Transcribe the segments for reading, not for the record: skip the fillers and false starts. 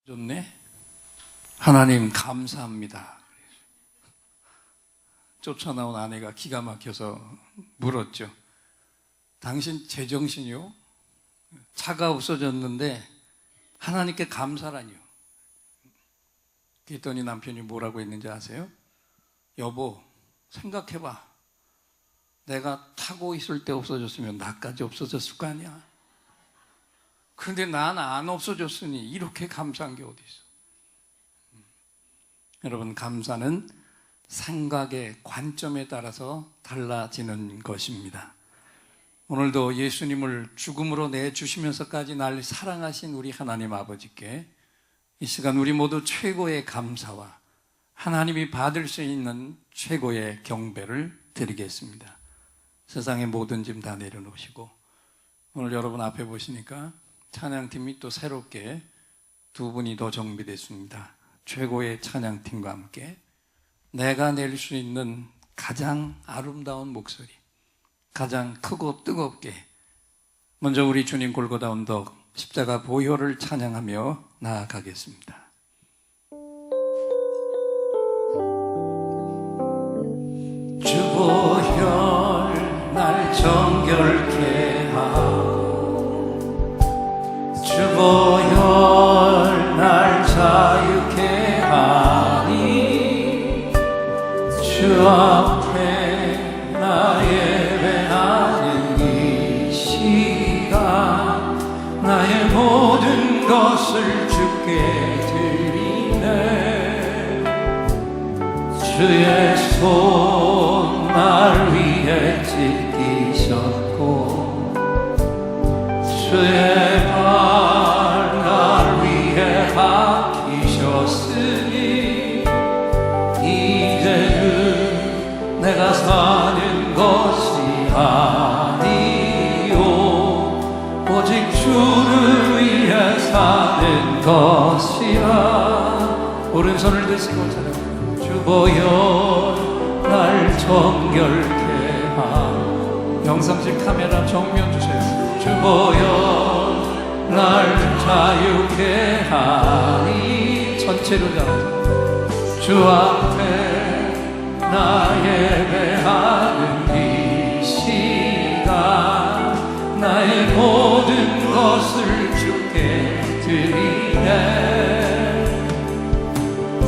좋네. 하나님 감사합니다. 쫓아나온 아내가 기가 막혀서 물었죠. 당신 제정신이요? 차가 없어졌는데 하나님께 감사라니요. 그랬더니 남편이 뭐라고 했는지 아세요? 여보, 생각해봐. 내가 타고 있을 때 없어졌으면 나까지 없어졌을 거 아니야. 그런데 난 안 없어졌으니 이렇게 감사한 게 어디 있어. 여러분, 감사는 생각의 관점에 따라서 달라지는 것입니다. 오늘도 예수님을 죽음으로 내주시면서까지 날 사랑하신 우리 하나님 아버지께 이 시간 우리 모두 최고의 감사와 하나님이 받을 수 있는 최고의 경배를 드리겠습니다. 세상의 모든 짐 다 내려놓으시고, 오늘 여러분 앞에 보시니까 찬양팀이 또 새롭게 두 분이 더 정비됐습니다. 최고의 찬양팀과 함께 내가 낼 수 있는 가장 아름다운 목소리, 가장 크고 뜨겁게 먼저 우리 주님 골고다 언덕 십자가 보혈을 찬양하며 나아가겠습니다. 주 보혈 날 정결케 하고 주 보혈 날 자유케 하니 주 앞에 나 예배하는 이 시간 나의 모든 것을 주께 드리네. 주의 손 날 위해 찢기셨고 주의 발 날 위해 박히셨으니 이제는 내가 사는 것이 아니요 오직 주를 위해 사는 것이라. 오른손을 드시고 찬양합니다. 주 보혈 날 정결케 하고, 영상실 카메라 정면 주세요. 주 보혈 날 자유케 하니, 전체로 잡아서 주 앞에 나 예배하는 이 시간 나의 모든 것을 주께 드리네.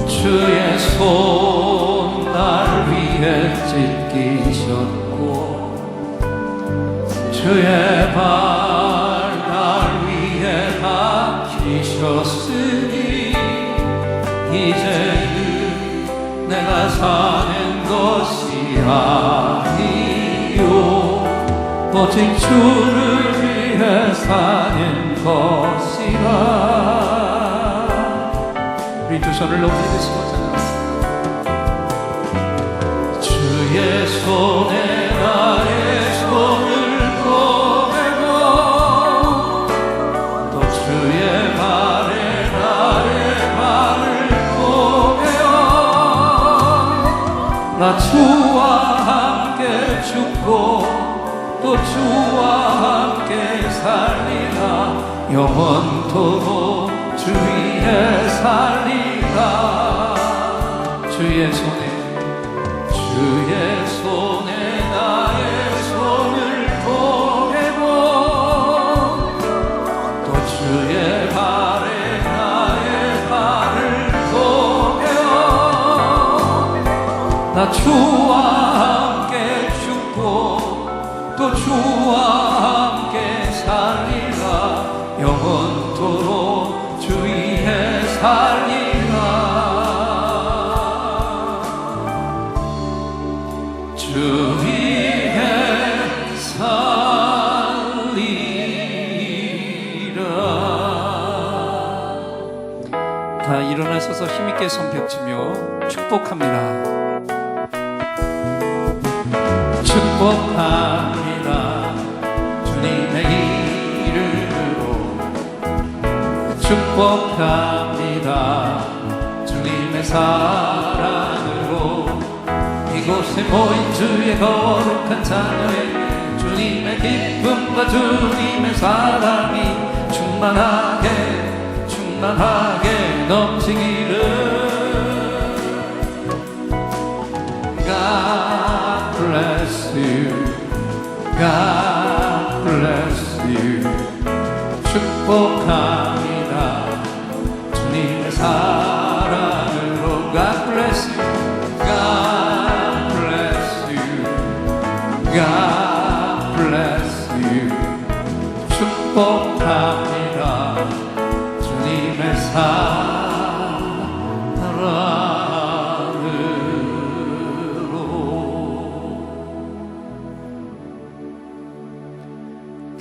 주의 손 날 위해 찢기셨고 주의 발 날 위해 박히셨으니 이제는 내가 사는 것이 아니요 오직 주를 위해 사는 것이라. 우리 두 손을 높이 드시고 주의 손에 나의 손을 보내고 또 주의 발에 나의 발을 보내어 나 주와 함께 죽고 또 주와 함께 살리라. 영원토록 주 위에 살리라. 주의 손에 나의 손을 보내고 또 주의 발에 나의 발을 보내어 나 주와 함께 죽고 또 주와 함께 살리라. 영원토록 주 위에 살리라. 주 위에 살리라. 다 일어나셔서 힘있게 손뼉치며 축복합니다. 축복합니다. 주님의 이름으로 축복합니다. 주님의 사랑으로 이곳에 모인 주의 거룩한 자녀에게 주님의 기쁨과 주님의 사랑이 충만하게 넘치기를. God bless you, God bless you. 축복합니다 주님의 사랑으로. God bless you, God bless you, God bless you. 축복합니다 주님의 사랑으로.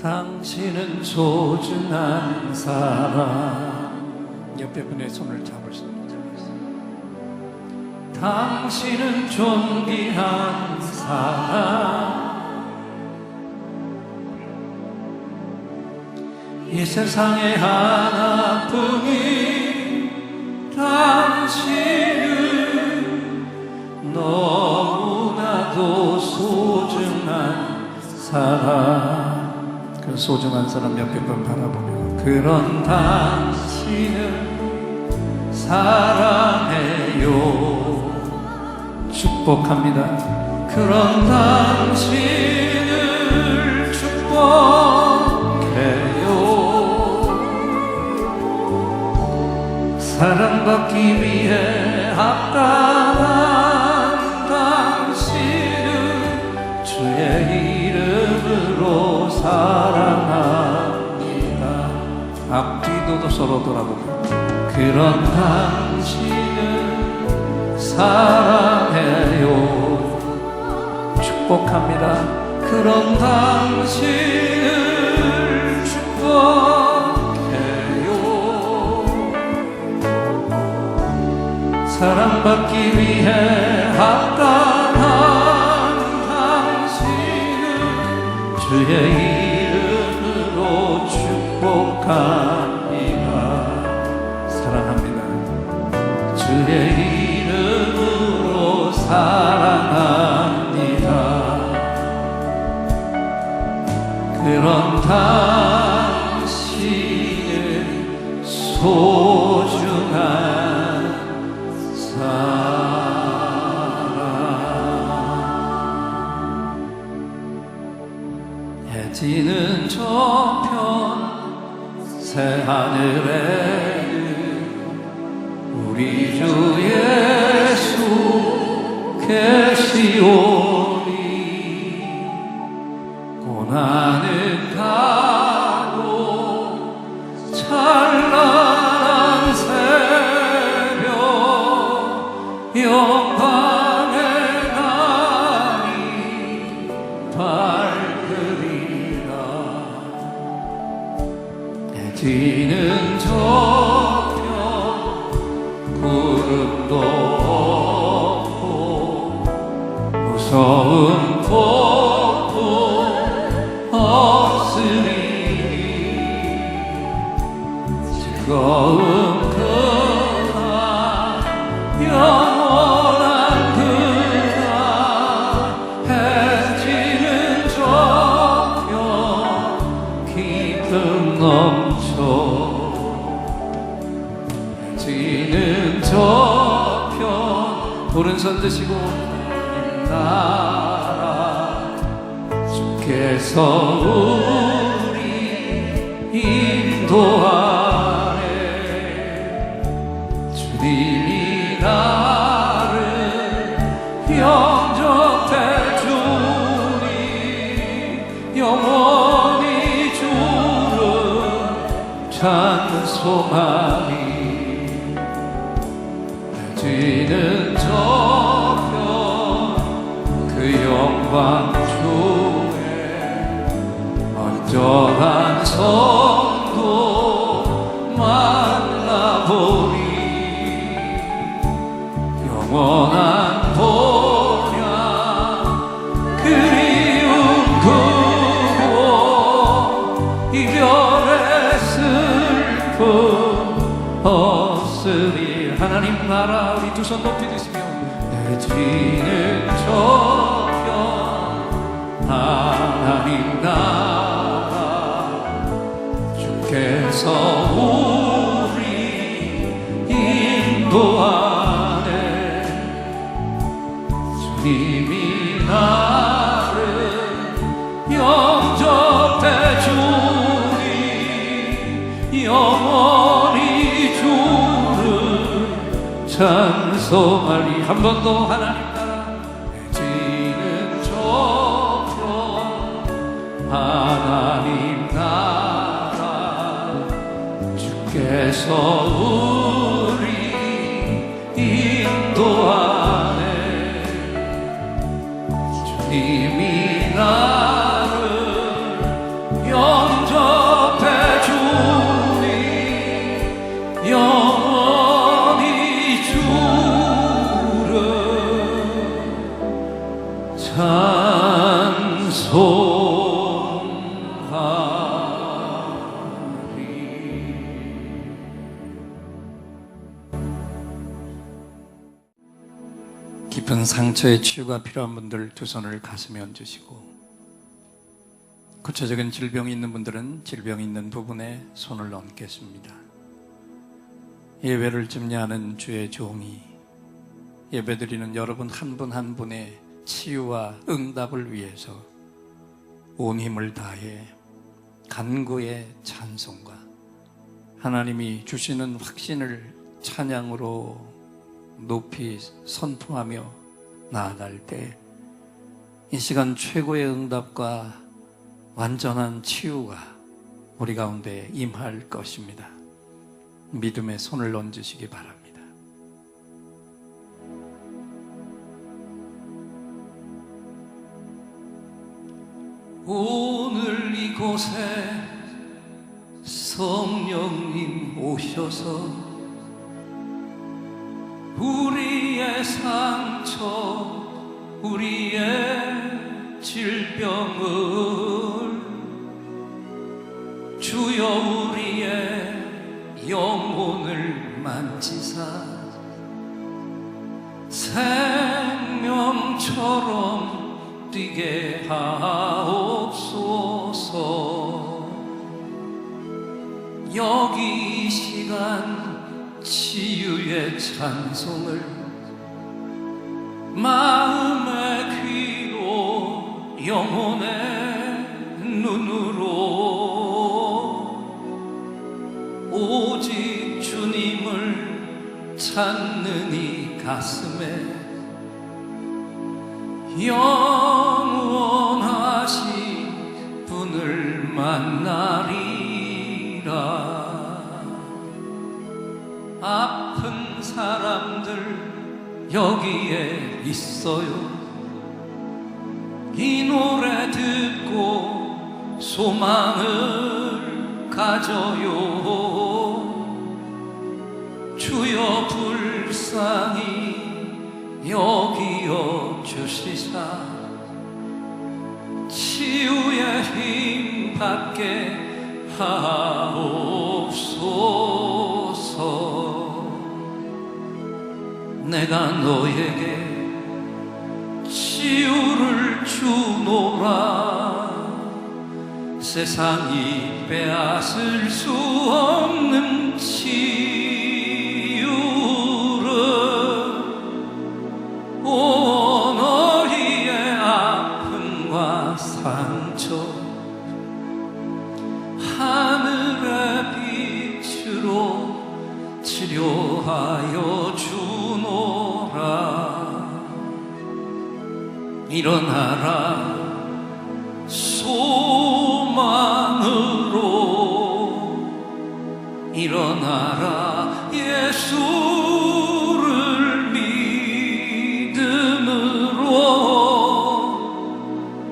당신은 소중한 사람. 옆에 분의 손을 잡을 수 있습니다. 당신은 존귀한 사람. 이 세상의 하나뿐인 당신은 너무나도 소중한 사람. 그 소중한 사람 옆에 분 바라보며 그런 당신을 사랑해요. 축복합니다. 그런 당신을 축복해요. 사랑받기 위해 합당한 당신을 주의 이름으로 사랑합니다. 앞뒤도 서로 돌아보고 그런 당신을 사랑해요. 축복합니다. 그런 당신을 축복해요. 사랑받기 위해 합당한 당신을 주의 이름으로 축복합니다. 사랑합니다. 주의 이름으로 사랑합니다. 그런 당신의 소중한 사랑. 해지는 저편 새하늘에 우리 주 예수 계시오니 고난은 가고 찬란한 새벽 영광의 날이 밝으리라. 해지는 저편 구름도 없고 무서운 폭풍 없으니 즐거운 그날 영원한 그날. 해지는 저편 기쁨 넘쳐. 해지는 저편 오른손 드시고 나라 주께서 우리 인도하네. 주님이 나를 영접해 주니 영원히 주를 찾는 소망이. 해지는 저편 그 영광 중에 언전한 성도 만나보니 영원한 보냐 그리움 그고 이별의 슬픔 없으리. 하나님 나라 우리 두 손 높이 드시며 해지는 저편 하나님 나라 주께서 우리 인도하네. 주님이 나를 영접해 주니 영원히 주를 찬송하리. 한 번 더 하나님 나라 지는 저편 하나님 나라 주께서 우리 인도하네. 주님이 나를 영접해 주니 영원히 주를 찬송하리. 깊은 상처의 치유가 필요한 분들 두 손을 가슴에 얹으시고, 구체적인 질병이 있는 분들은 질병이 있는 부분에 손을 얹겠습니다. 예배를 집례하는 주의 종이 예배드리는 여러분 한 분 한 분의 치유와 응답을 위해서 온 힘을 다해 간구의 찬송과 하나님이 주시는 확신을 찬양으로 높이 선포하며 나아갈 때 이 시간 최고의 응답과 완전한 치유가 우리 가운데 임할 것입니다. 믿음의 손을 얹으시기 바랍니다. 오늘 이곳에 성령님 오셔서 우리의 상처, 우리의 질병을 주여 우리의 영혼을 만지사 생명처럼 뛰게 하옵소서. 여기 이 시간 치유의 찬송을 마음의 귀로 영혼의 눈으로 오직 주님을 찾는 이 가슴에 영원하신 분을 만나리라. 아픈 사람들 여기에 있어요. 이 노래 듣고 소망을 가져요. 주여 불쌍히 여기어 주시사 치유의 힘 받게 하옵소서. 내가 너에게 치유를 주노라. 세상이 빼앗을 수 없는 치유를 오 너희의 아픔과 상처 하늘의 빛으로 치료하여 주노라. 일어나라 소망으로 일어나라 예수를 믿음으로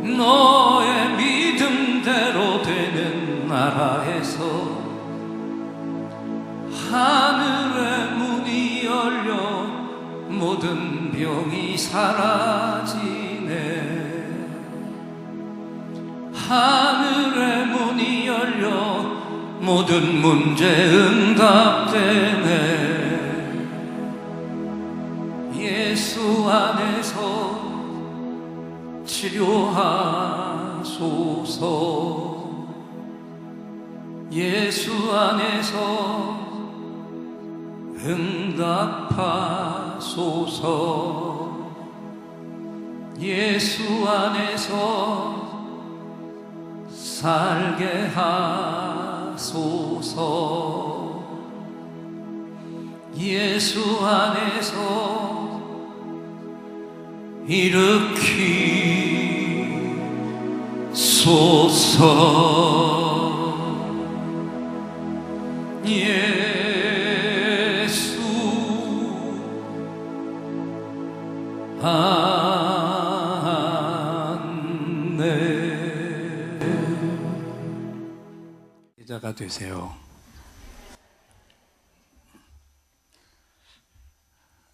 너의 믿음대로 되는 나라에서 하늘의 문이 열려 모든 병이 사라지네. 하늘의 문이 열려 모든 문제 응답되네. 예수 안에서 치료하소서. 예수 안에서 응답하소서. 예수 안에서 살게 하소서. 예수 안에서 일으키소서. 예수 안에 제자가 되세요.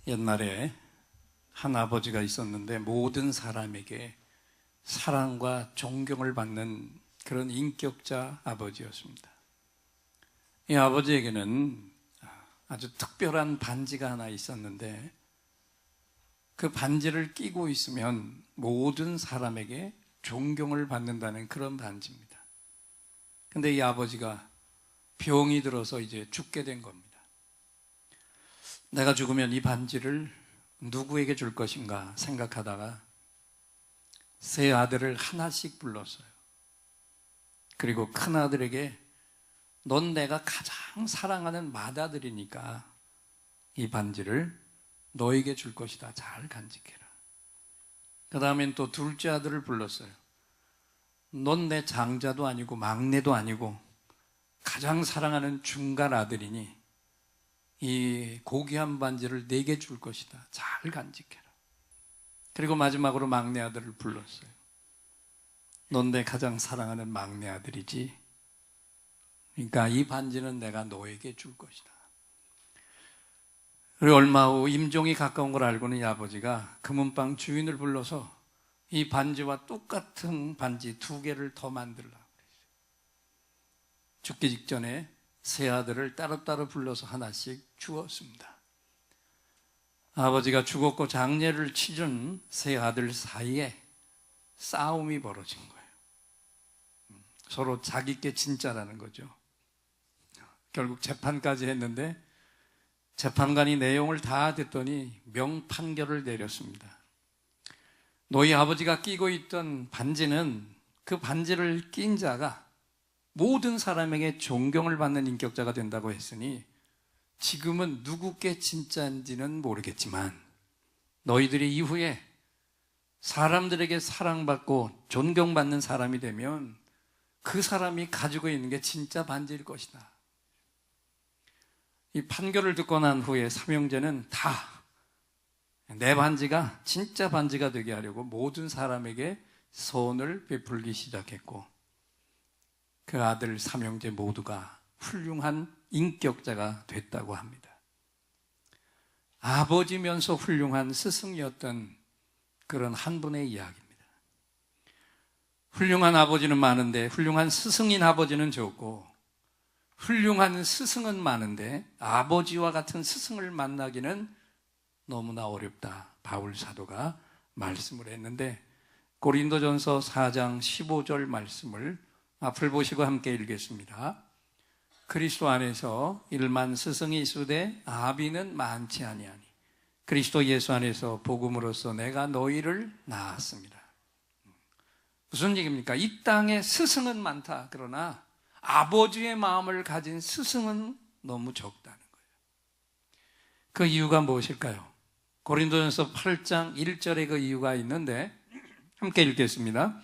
옛날에 한 아버지가 있었는데 모든 사람에게 사랑과 존경을 받는 그런 인격자 아버지였습니다. 이 아버지에게는 아주 특별한 반지가 하나 있었는데 그 반지를 끼고 있으면 모든 사람에게 존경을 받는다는 그런 반지입니다. 근데 이 아버지가 병이 들어서 이제 죽게 된 겁니다. 내가 죽으면 이 반지를 누구에게 줄 것인가 생각하다가 세 아들을 하나씩 불렀어요. 그리고 큰 아들에게 넌 내가 가장 사랑하는 맏아들이니까 이 반지를 너에게 줄 것이다. 잘 간직해라. 그 다음엔 또 둘째 아들을 불렀어요. 넌 내 장자도 아니고 막내도 아니고 가장 사랑하는 중간 아들이니 이 고귀한 반지를 내게 줄 것이다. 잘 간직해라. 그리고 마지막으로 막내 아들을 불렀어요. 넌 내 가장 사랑하는 막내 아들이지. 그러니까 이 반지는 내가 너에게 줄 것이다. 그리고 얼마 후 임종이 가까운 걸 알고는 이 아버지가 금은방 주인을 불러서 이 반지와 똑같은 반지 2개를 더 만들라고 그랬어요. 죽기 직전에 세 아들을 따로따로 불러서 하나씩 주었습니다. 아버지가 죽었고 장례를 치른 세 아들 사이에 싸움이 벌어진 거예요. 서로 자기 게 진짜라는 거죠. 결국 재판까지 했는데 재판관이 내용을 다 듣더니 명판결을 내렸습니다. 너희 아버지가 끼고 있던 반지는 그 반지를 낀 자가 모든 사람에게 존경을 받는 인격자가 된다고 했으니 지금은 누구께 진짜인지는 모르겠지만 너희들이 이후에 사람들에게 사랑받고 존경받는 사람이 되면 그 사람이 가지고 있는 게 진짜 반지일 것이다. 이 판결을 듣고 난 후에 삼형제는 다 내 반지가 진짜 반지가 되게 하려고 모든 사람에게 선을 베풀기 시작했고 그 아들 삼형제 모두가 훌륭한 인격자가 됐다고 합니다. 아버지면서 훌륭한 스승이었던 그런 한 분의 이야기입니다. 훌륭한 아버지는 많은데 훌륭한 스승인 아버지는 적고 훌륭한 스승은 많은데 아버지와 같은 스승을 만나기는 너무나 어렵다. 바울 사도가 말씀을 했는데 고린도전서 4장 15절 말씀을 앞을 보시고 함께 읽겠습니다. 그리스도 안에서 일만 스승이 있으되 아비는 많지 아니하니 그리스도 예수 안에서 복음으로써 내가 너희를 낳았습니다. 무슨 얘기입니까? 이 땅에 스승은 많다. 그러나 아버지의 마음을 가진 스승은 너무 적다는 거예요. 그 이유가 무엇일까요? 고린도전서 8장 1절에 그 이유가 있는데 함께 읽겠습니다.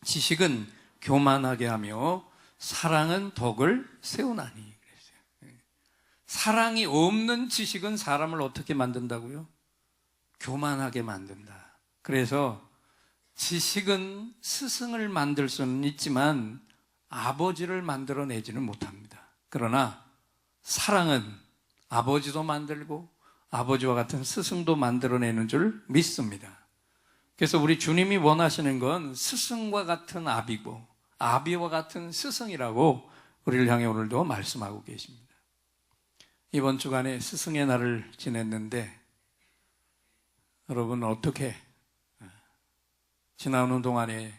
지식은 교만하게 하며 사랑은 덕을 세우나니 그랬어요. 사랑이 없는 지식은 사람을 어떻게 만든다고요? 교만하게 만든다. 그래서 지식은 스승을 만들 수는 있지만 아버지를 만들어내지는 못합니다. 그러나 사랑은 아버지도 만들고 아버지와 같은 스승도 만들어내는 줄 믿습니다. 그래서 우리 주님이 원하시는 건 스승과 같은 아비고 아비와 같은 스승이라고 우리를 향해 오늘도 말씀하고 계십니다. 이번 주간에 스승의 날을 지냈는데 여러분 어떻게 지나오는 동안에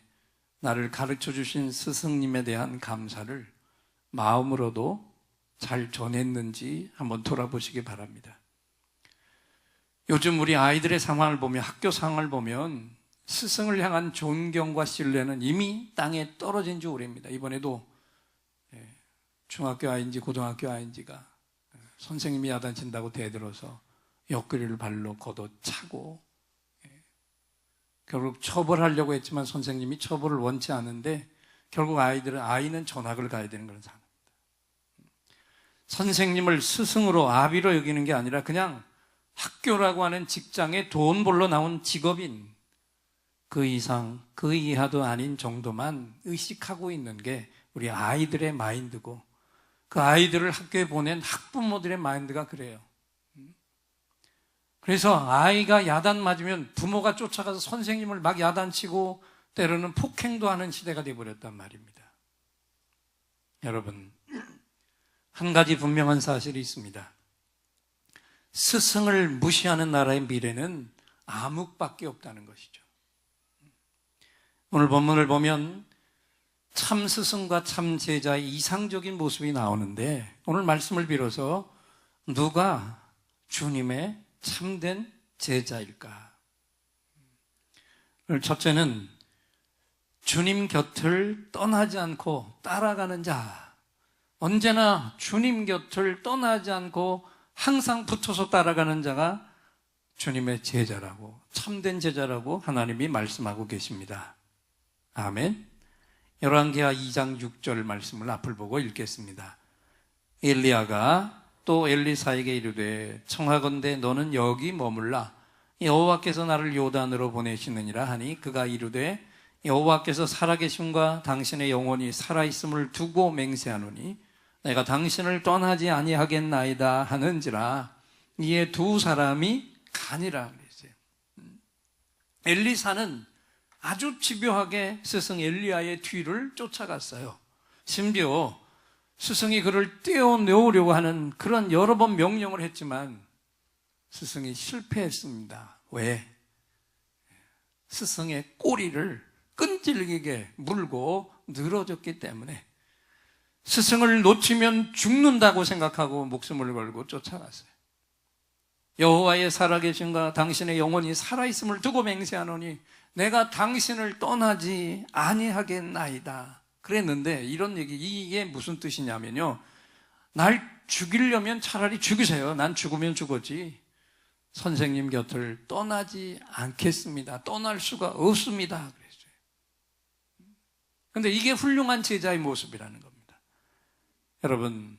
나를 가르쳐 주신 스승님에 대한 감사를 마음으로도 잘 전했는지 한번 돌아보시기 바랍니다. 요즘 우리 아이들의 상황을 보면, 학교 상황을 보면 스승을 향한 존경과 신뢰는 이미 땅에 떨어진 지 오래입니다. 이번에도 중학교 아이인지 고등학교 아이인지가 선생님이 야단친다고 대들어서 옆구리를 발로 걷어차고, 결국 처벌하려고 했지만 선생님이 처벌을 원치 않은데 결국 아이는 전학을 가야 되는 그런 상황입니다. 선생님을 스승으로 아비로 여기는 게 아니라 그냥 학교라고 하는 직장에 돈 벌러 나온 직업인, 그 이상 그 이하도 아닌 정도만 의식하고 있는 게 우리 아이들의 마인드고, 그 아이들을 학교에 보낸 학부모들의 마인드가 그래요. 그래서 아이가 야단 맞으면 부모가 쫓아가서 선생님을 막 야단치고 때로는 폭행도 하는 시대가 되어버렸단 말입니다. 여러분, 한 가지 분명한 사실이 있습니다. 스승을 무시하는 나라의 미래는 암흑밖에 없다는 것이죠. 오늘 본문을 보면 참 스승과 참 제자의 이상적인 모습이 나오는데, 오늘 말씀을 빌어서 누가 주님의 참된 제자일까? 첫째는 주님 곁을 떠나지 않고 따라가는 자, 언제나 주님 곁을 떠나지 않고 항상 붙어서 따라가는 자가 주님의 제자라고, 참된 제자라고 하나님이 말씀하고 계십니다. 아멘. 열왕기하 2장 6절 말씀을 앞을 보고 읽겠습니다. 엘리야가 또 엘리사에게 이르되 청하건대 너는 여기 머물라, 여호와께서 나를 요단으로 보내시느니라 하니, 그가 이르되 여호와께서 살아계심과 당신의 영혼이 살아있음을 두고 맹세하노니 내가 당신을 떠나지 아니하겠나이다 하는지라. 이에 두 사람이 가니라 그랬어요. 엘리사는 아주 집요하게 스승 엘리야의 뒤를 쫓아갔어요. 심지어 스승이 그를 떼어내오려고 하는 그런 여러 번 명령을 했지만 스승이 실패했습니다. 왜? 스승의 꼬리를 끈질기게 물고 늘어졌기 때문에, 스승을 놓치면 죽는다고 생각하고 목숨을 걸고 쫓아갔어요. 여호와의 살아계심과 당신의 영혼이 살아있음을 두고 맹세하노니 내가 당신을 떠나지 아니하겠나이다 그랬는데, 이런 얘기, 이게 무슨 뜻이냐면요, 날 죽이려면 차라리 죽이세요. 난 죽으면 죽었지 선생님 곁을 떠나지 않겠습니다. 떠날 수가 없습니다 그랬어요. 그런데 이게 훌륭한 제자의 모습이라는 겁니다. 여러분,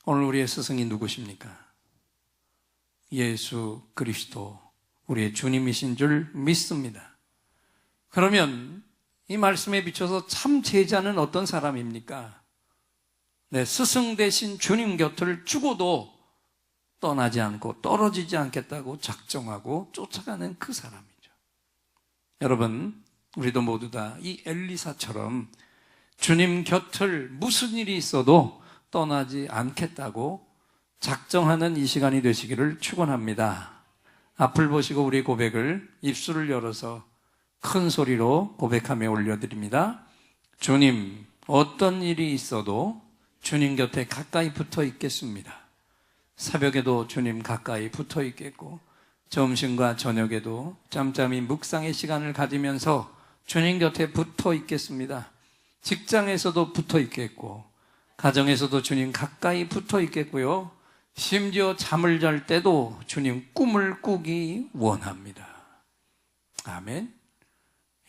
오늘 우리의 스승이 누구십니까? 예수 그리스도, 우리의 주님이신 줄 믿습니다. 그러면 이 말씀에 비춰서 참 제자는 어떤 사람입니까? 내 스승 대신 주님 곁을 죽어도 떠나지 않고 떨어지지 않겠다고 작정하고 쫓아가는 그 사람이죠. 여러분, 우리도 모두 다 이 엘리사처럼 주님 곁을 무슨 일이 있어도 떠나지 않겠다고 작정하는 이 시간이 되시기를 축원합니다. 앞을 보시고 우리 고백을 입술을 열어서 큰 소리로 고백하며 올려드립니다. 주님, 어떤 일이 있어도 주님 곁에 가까이 붙어 있겠습니다. 새벽에도 주님 가까이 붙어 있겠고, 점심과 저녁에도 짬짬이 묵상의 시간을 가지면서 주님 곁에 붙어 있겠습니다. 직장에서도 붙어 있겠고, 가정에서도 주님 가까이 붙어 있겠고요, 심지어 잠을 잘 때도 주님 꿈을 꾸기 원합니다. 아멘.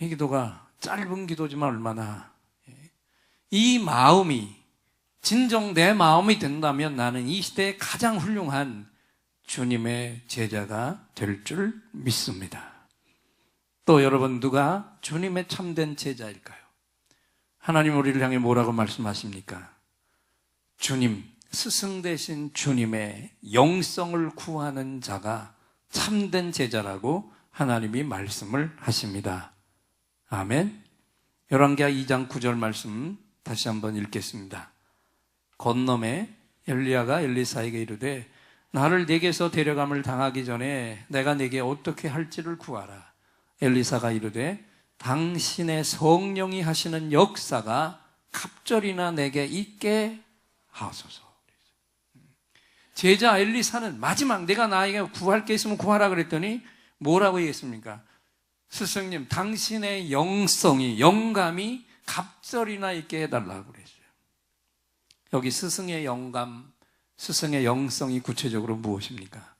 이 기도가 짧은 기도지만 얼마나, 이 마음이 진정 내 마음이 된다면 나는 이 시대에 가장 훌륭한 주님의 제자가 될 줄 믿습니다. 또 여러분, 누가 주님의 참된 제자일까요? 하나님 우리를 향해 뭐라고 말씀하십니까? 주님, 스승 되신 주님의 영성을 구하는 자가 참된 제자라고 하나님이 말씀을 하십니다. 아멘. 열왕기하 2장 9절 말씀 다시 한번 읽겠습니다. 건너매 엘리야가 엘리사에게 이르되 나를 네게서 데려감을 당하기 전에 내가 네게 어떻게 할지를 구하라. 엘리사가 이르되 당신의 성령이 하시는 역사가 갑절이나 내게 있게 하소서. 제자 엘리사는 마지막 내가 나에게 구할 게 있으면 구하라 그랬더니 뭐라고 얘기했습니까? 스승님, 당신의 영감이 갑절이나 있게 해달라고 그랬어요. 여기 스승의 영감, 스승의 영성이 구체적으로 무엇입니까?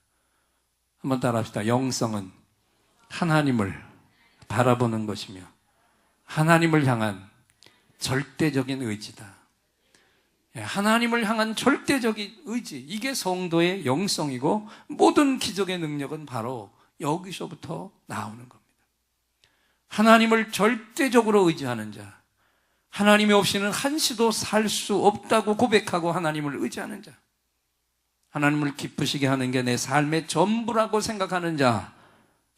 한번 따라합시다. 영성은 하나님을 바라보는 것이며 하나님을 향한 절대적인 의지다. 하나님을 향한 절대적인 의지, 이게 성도의 영성이고 모든 기적의 능력은 바로 여기서부터 나오는 겁니다. 하나님을 절대적으로 의지하는 자, 하나님이 없이는 한시도 살 수 없다고 고백하고 하나님을 의지하는 자, 하나님을 기쁘시게 하는 게 내 삶의 전부라고 생각하는 자,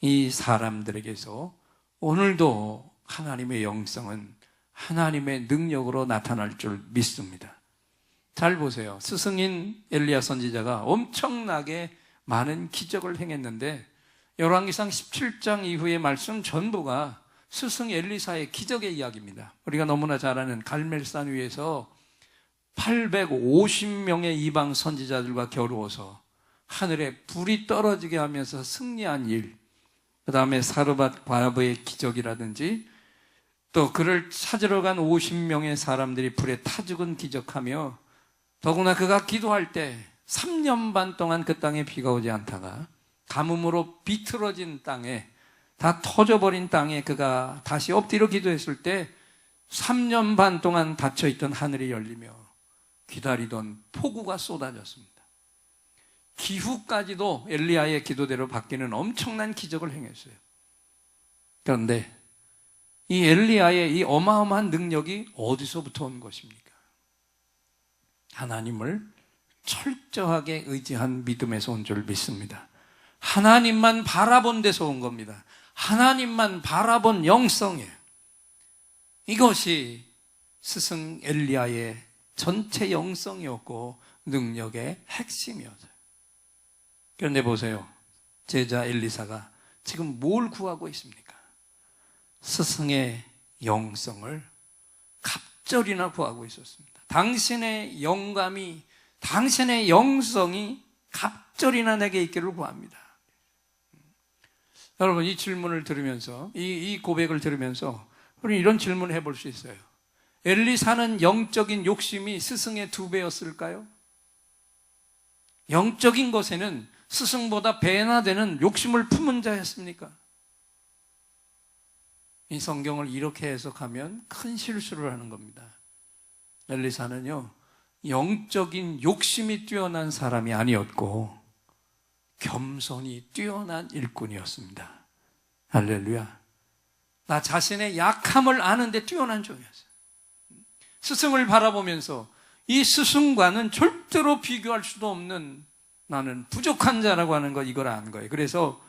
이 사람들에게서 오늘도 하나님의 영성은 하나님의 능력으로 나타날 줄 믿습니다. 잘 보세요. 스승인 엘리야 선지자가 엄청나게 많은 기적을 행했는데 열왕기상 17장 이후의 말씀 전부가 스승 엘리사의 기적의 이야기입니다. 우리가 너무나 잘 아는 갈멜산 위에서 850명의 이방 선지자들과 겨루어서 하늘에 불이 떨어지게 하면서 승리한 일, 그 다음에 사르밧 과부의 기적이라든지 또 그를 찾으러 간 50명의 사람들이 불에 타 죽은 기적하며 더구나 그가 기도할 때 3년 반 동안 그 땅에 비가 오지 않다가 가뭄으로 비틀어진 땅에, 다 터져버린 땅에 그가 다시 엎드려 기도했을 때 3년 반 동안 닫혀있던 하늘이 열리며 기다리던 폭우가 쏟아졌습니다. 기후까지도 엘리야의 기도대로 바뀌는 엄청난 기적을 행했어요. 그런데 이 엘리야의 이 어마어마한 능력이 어디서부터 온 것입니까? 하나님을 철저하게 의지한 믿음에서 온 줄 믿습니다. 하나님만 바라본 데서 온 겁니다. 하나님만 바라본 영성이에요. 이것이 스승 엘리야의 전체 영성이었고 능력의 핵심이었어요. 그런데 보세요. 제자 엘리사가 지금 뭘 구하고 있습니까? 스승의 영성을 갑절이나 구하고 있었습니다. 당신의 영감이, 당신의 영성이 갑절이나 내게 있기를 구합니다. 여러분, 이 질문을 들으면서, 이 고백을 들으면서 우리 이런 질문을 해볼 수 있어요. 엘리사는 영적인 욕심이 스승의 2배였을까요? 영적인 것에는 스승보다 배나 되는 욕심을 품은 자였습니까? 이 성경을 이렇게 해석하면 큰 실수를 하는 겁니다. 엘리사는요, 영적인 욕심이 뛰어난 사람이 아니었고 겸손이 뛰어난 일꾼이었습니다. 할렐루야. 나 자신의 약함을 아는데 뛰어난 종이었어요. 스승을 바라보면서 이 스승과는 절대로 비교할 수도 없는, 나는 부족한 자라고 하는 것, 이걸 안 거예요. 그래서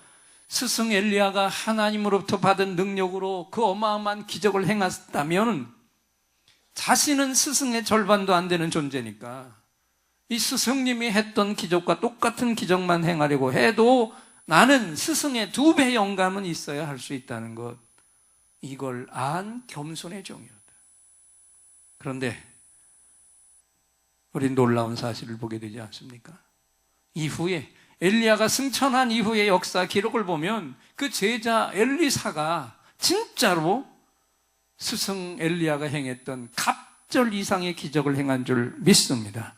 스승 엘리야가 하나님으로부터 받은 능력으로 그 어마어마한 기적을 행했다면 자신은 스승의 절반도 안 되는 존재니까 이 스승님이 했던 기적과 똑같은 기적만 행하려고 해도 나는 스승의 2배 영감은 있어야 할 수 있다는 것, 이걸 안 겸손의 종이었다. 그런데 우리 놀라운 사실을 보게 되지 않습니까? 이후에 엘리야가 승천한 이후의 역사 기록을 보면 그 제자 엘리사가 진짜로 스승 엘리야가 행했던 갑절 이상의 기적을 행한 줄 믿습니다.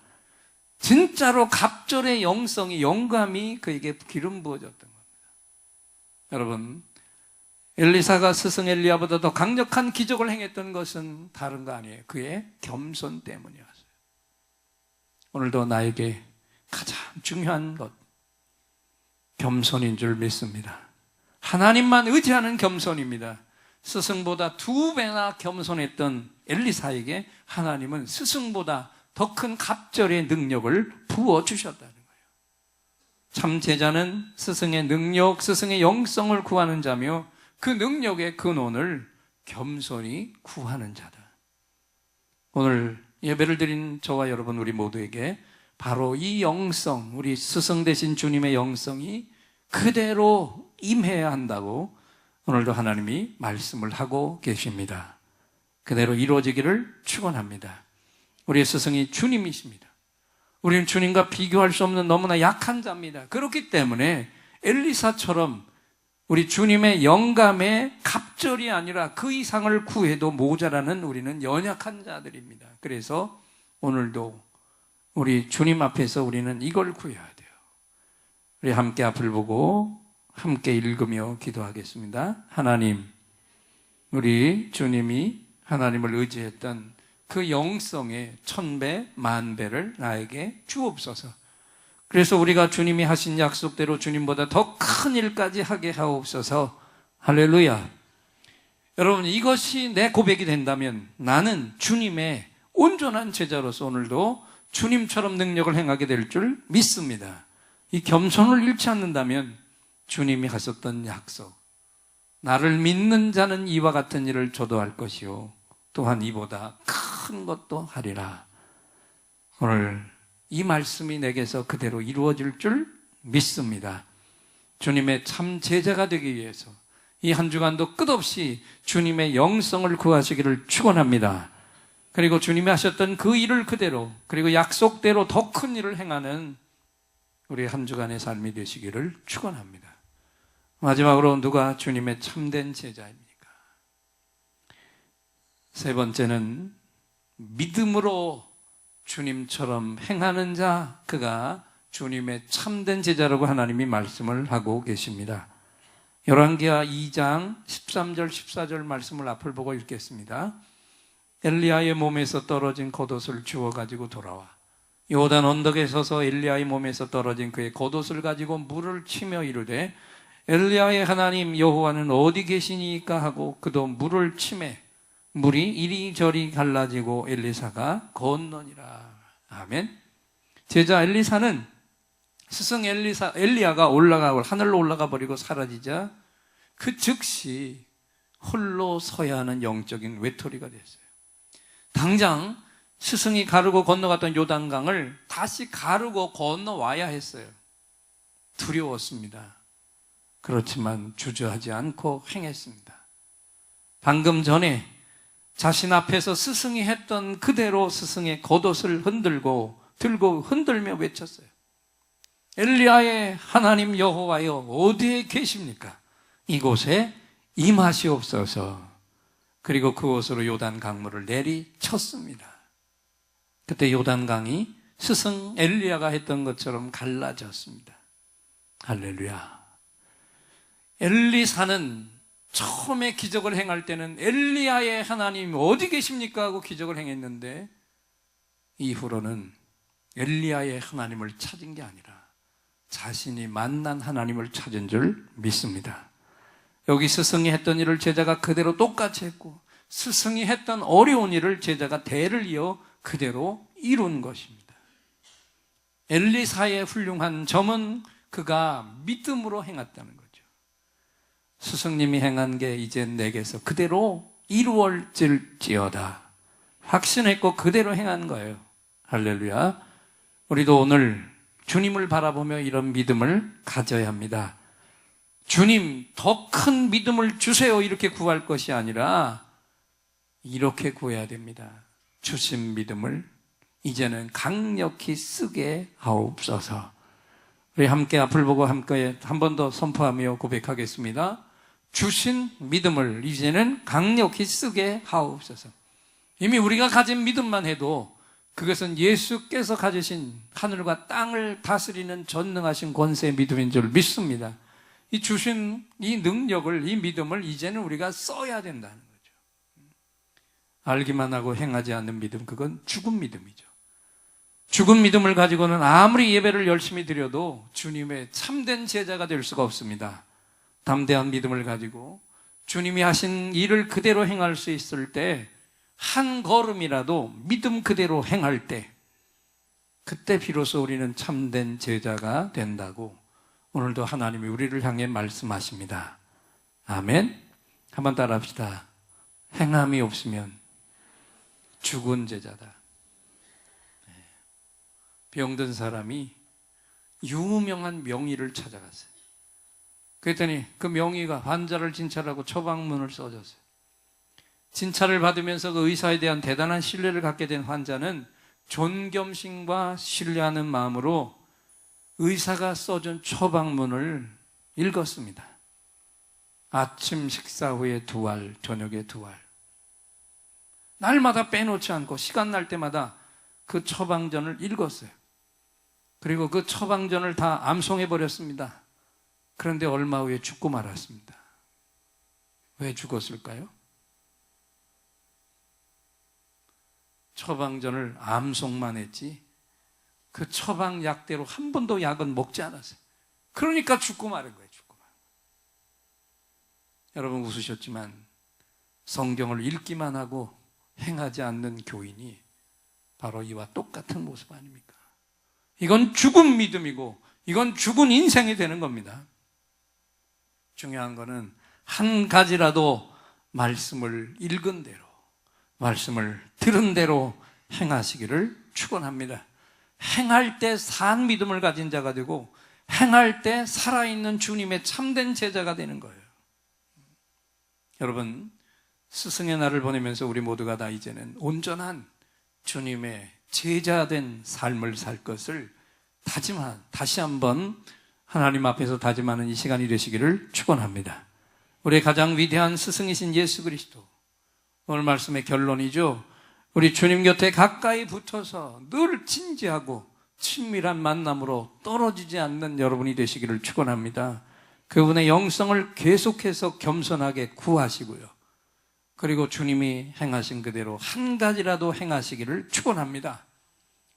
진짜로 갑절의 영성이, 영감이 그에게 기름 부어졌던 겁니다. 여러분, 엘리사가 스승 엘리야보다 더 강력한 기적을 행했던 것은 다른 거 아니에요. 그의 겸손 때문이었어요. 오늘도 나에게 가장 중요한 것, 겸손인 줄 믿습니다. 하나님만 의지하는 겸손입니다. 스승보다 2배나 겸손했던 엘리사에게 하나님은 스승보다 더 큰 갑절의 능력을 부어주셨다는 거예요. 참 제자는 스승의 능력, 스승의 영성을 구하는 자며 그 능력의 근원을 겸손히 구하는 자다. 오늘 예배를 드린 저와 여러분, 우리 모두에게 바로 이 영성, 우리 스승 되신 주님의 영성이 그대로 임해야 한다고 오늘도 하나님이 말씀을 하고 계십니다. 그대로 이루어지기를 축원합니다. 우리의 스승이 주님이십니다. 우리는 주님과 비교할 수 없는 너무나 약한 자입니다. 그렇기 때문에 엘리사처럼 우리 주님의 영감에 갑절이 아니라 그 이상을 구해도 모자라는 우리는 연약한 자들입니다. 그래서 오늘도 우리 주님 앞에서 우리는 이걸 구해야 돼요. 우리 함께 앞을 보고 함께 읽으며 기도하겠습니다. 하나님, 우리 주님이 하나님을 의지했던 그 영성의 1000배, 10,000배를 나에게 주옵소서. 그래서 우리가 주님이 하신 약속대로 주님보다 더 큰 일까지 하게 하옵소서. 할렐루야. 여러분, 이것이 내 고백이 된다면 나는 주님의 온전한 제자로서 오늘도 주님처럼 능력을 행하게 될 줄 믿습니다. 이 겸손을 잃지 않는다면 주님이 하셨던 약속, 나를 믿는 자는 이와 같은 일을 저도 할 것이요 또한 이보다 큰 것도 하리라. 오늘 이 말씀이 내게서 그대로 이루어질 줄 믿습니다. 주님의 참 제자가 되기 위해서 이 한 주간도 끝없이 주님의 영성을 구하시기를 축원합니다. 그리고 주님이 하셨던 그 일을 그대로, 그리고 약속대로 더 큰 일을 행하는 우리 한 주간의 삶이 되시기를 축원합니다. 마지막으로 누가 주님의 참된 제자입니까? 세 번째는 믿음으로 주님처럼 행하는 자, 그가 주님의 참된 제자라고 하나님이 말씀을 하고 계십니다. 열왕기하 2장 13절 14절 말씀을 앞을 보고 읽겠습니다. 엘리야의 몸에서 떨어진 겉옷을 주워가지고 돌아와 요단 언덕에 서서 엘리야의 몸에서 떨어진 그의 겉옷을 가지고 물을 치며 이르되 엘리야의 하나님 여호와는 어디 계시니까 하고 그도 물을 치매 물이 이리저리 갈라지고 엘리사가 건너니라. 아멘. 제자 엘리사는 스승 엘리야가 하늘로 올라가 버리고 사라지자 그 즉시 홀로 서야 하는 영적인 외톨이가 됐어요. 당장 스승이 가르고 건너갔던 요단강을 다시 가르고 건너와야 했어요. 두려웠습니다. 그렇지만 주저하지 않고 행했습니다. 방금 전에 자신 앞에서 스승이 했던 그대로 스승의 겉옷을 들고 흔들며 외쳤어요. 엘리야의 하나님 여호와여 어디에 계십니까? 이곳에 임하시옵소서. 그리고 그곳으로 요단 강물을 내리쳤습니다. 그때 요단 강이 스승 엘리야가 했던 것처럼 갈라졌습니다. 할렐루야. 엘리사는 처음에 기적을 행할 때는 엘리야의 하나님 어디 계십니까? 하고 기적을 행했는데 이후로는 엘리야의 하나님을 찾은 게 아니라 자신이 만난 하나님을 찾은 줄 믿습니다. 여기 스승이 했던 일을 제자가 그대로 똑같이 했고 스승이 했던 어려운 일을 제자가 대를 이어 그대로 이룬 것입니다. 엘리사의 훌륭한 점은 그가 믿음으로 행했다는 거죠. 스승님이 행한 게 이제 내게서 그대로 이루어질지어다 확신했고 그대로 행한 거예요. 할렐루야. 우리도 오늘 주님을 바라보며 이런 믿음을 가져야 합니다. 주님 더 큰 믿음을 주세요 이렇게 구할 것이 아니라 이렇게 구해야 됩니다. 주신 믿음을 이제는 강력히 쓰게 하옵소서. 우리 함께 앞을 보고 함께 한 번 더 선포하며 고백하겠습니다. 주신 믿음을 이제는 강력히 쓰게 하옵소서. 이미 우리가 가진 믿음만 해도 그것은 예수께서 가지신 하늘과 땅을 다스리는 전능하신 권세의 믿음인 줄 믿습니다. 이 주신 이 능력을, 이 믿음을 이제는 우리가 써야 된다는 거죠. 알기만 하고 행하지 않는 믿음, 그건 죽은 믿음이죠. 죽은 믿음을 가지고는 아무리 예배를 열심히 드려도 주님의 참된 제자가 될 수가 없습니다. 담대한 믿음을 가지고 주님이 하신 일을 그대로 행할 수 있을 때 한 걸음이라도 믿음 그대로 행할 때 그때 비로소 우리는 참된 제자가 된다고 오늘도 하나님이 우리를 향해 말씀하십니다. 아멘. 한번 따라합시다. 행함이 없으면 죽은 제자다. 병든 사람이 유명한 명의를 찾아갔어요. 그랬더니 그 명의가 환자를 진찰하고 처방문을 써줬어요. 진찰을 받으면서 그 의사에 대한 대단한 신뢰를 갖게 된 환자는 존경심과 신뢰하는 마음으로 의사가 써준 처방문을 읽었습니다. 아침 식사 후에 2알, 저녁에 2알. 날마다 빼놓지 않고 시간 날 때마다 그 처방전을 읽었어요. 그리고 그 처방전을 다 암송해 버렸습니다. 그런데 얼마 후에 죽고 말았습니다. 왜 죽었을까요? 처방전을 암송만 했지 그 처방약대로 한 번도 약은 먹지 않았어요. 그러니까 죽고 마른 거예요. 죽고 마른 거예요. 여러분 웃으셨지만 성경을 읽기만 하고 행하지 않는 교인이 바로 이와 똑같은 모습 아닙니까? 이건 죽은 믿음이고 이건 죽은 인생이 되는 겁니다. 중요한 거는 한 가지라도 말씀을 읽은 대로, 말씀을 들은 대로 행하시기를 축원합니다. 행할 때 산 믿음을 가진 자가 되고 행할 때 살아있는 주님의 참된 제자가 되는 거예요. 여러분, 스승의 날을 보내면서 우리 모두가 다 이제는 온전한 주님의 제자된 삶을 살 것을 다시 한번 하나님 앞에서 다짐하는 이 시간이 되시기를 축원합니다. 우리의 가장 위대한 스승이신 예수 그리스도, 오늘 말씀의 결론이죠. 우리 주님 곁에 가까이 붙어서 늘 진지하고 친밀한 만남으로 떨어지지 않는 여러분이 되시기를 축원합니다. 그분의 영성을 계속해서 겸손하게 구하시고요. 그리고 주님이 행하신 그대로 한 가지라도 행하시기를 축원합니다.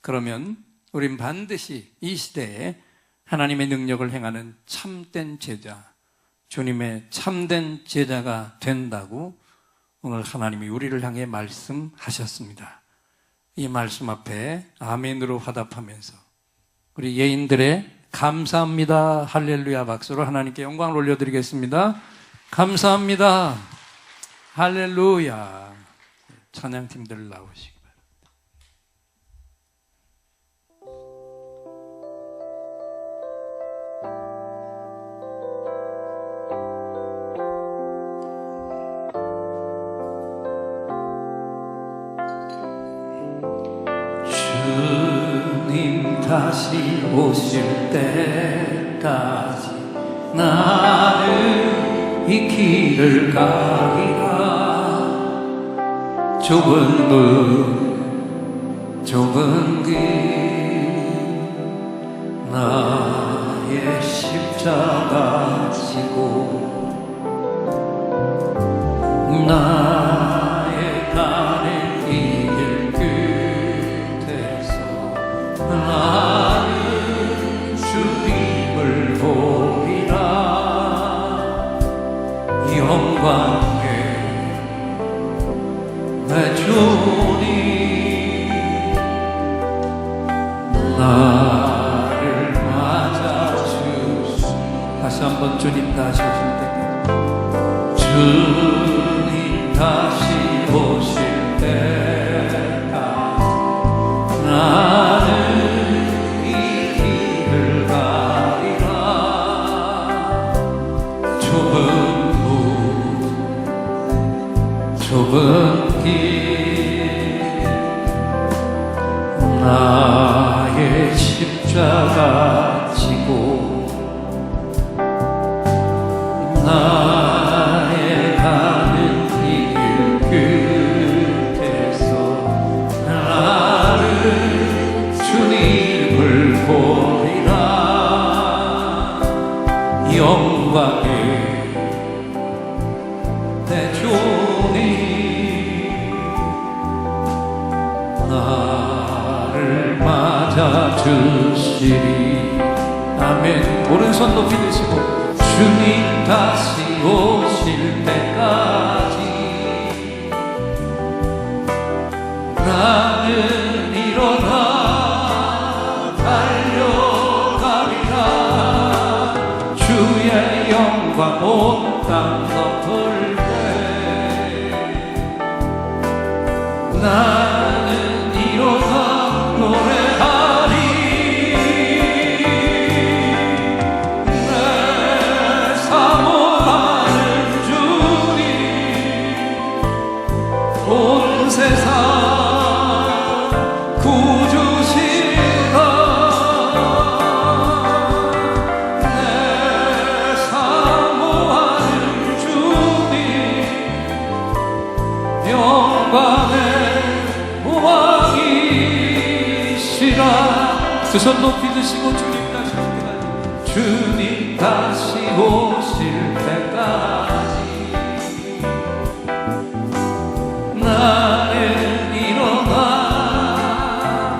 그러면 우린 반드시 이 시대에 하나님의 능력을 행하는 참된 제자, 주님의 참된 제자가 된다고 오늘 하나님이 우리를 향해 말씀하셨습니다. 이 말씀 앞에 아멘으로 화답하면서 우리 예인들의 감사합니다 할렐루야 박수로 하나님께 영광을 올려드리겠습니다. 감사합니다 할렐루야. 찬양팀들 나오시기 바랍니다. 주님 다시 오실 때까지 나는 이 길을 가리라. 좁은 문, 좁은 길, 나의 십자가 지고 나의 가는 이 길 끝에서 나는 주님을 보리라. 영광에 내 주님 나를 맞아주시. 다시 한번 주님 다시 오실 때, 주님 다시 오실 때까지 나는 이 길을 가리라. 좁은 문, 좁은 길, 나의 십자가 지고 나의 가는 이 길 끝에서 나를 주님을 보리라. 영광의 내 주님 나를 맞아주시리. 아멘. 오른손 높이 드시고 주님 다시 오실 때까지 나는 일어나 달려가리라. 주의 영광 온 땅 덮을 때 나는 일어나 노래하리. 내 사모하는 주님 온 세상 구 두 손 높이 드시고 주님 다시 오실 때까지, 주님 다시 오실 때까지 나는 일어나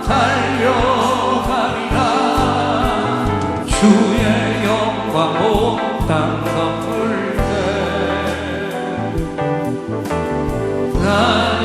달려가리라. 주의 영광 온 땅 덮을 때 나는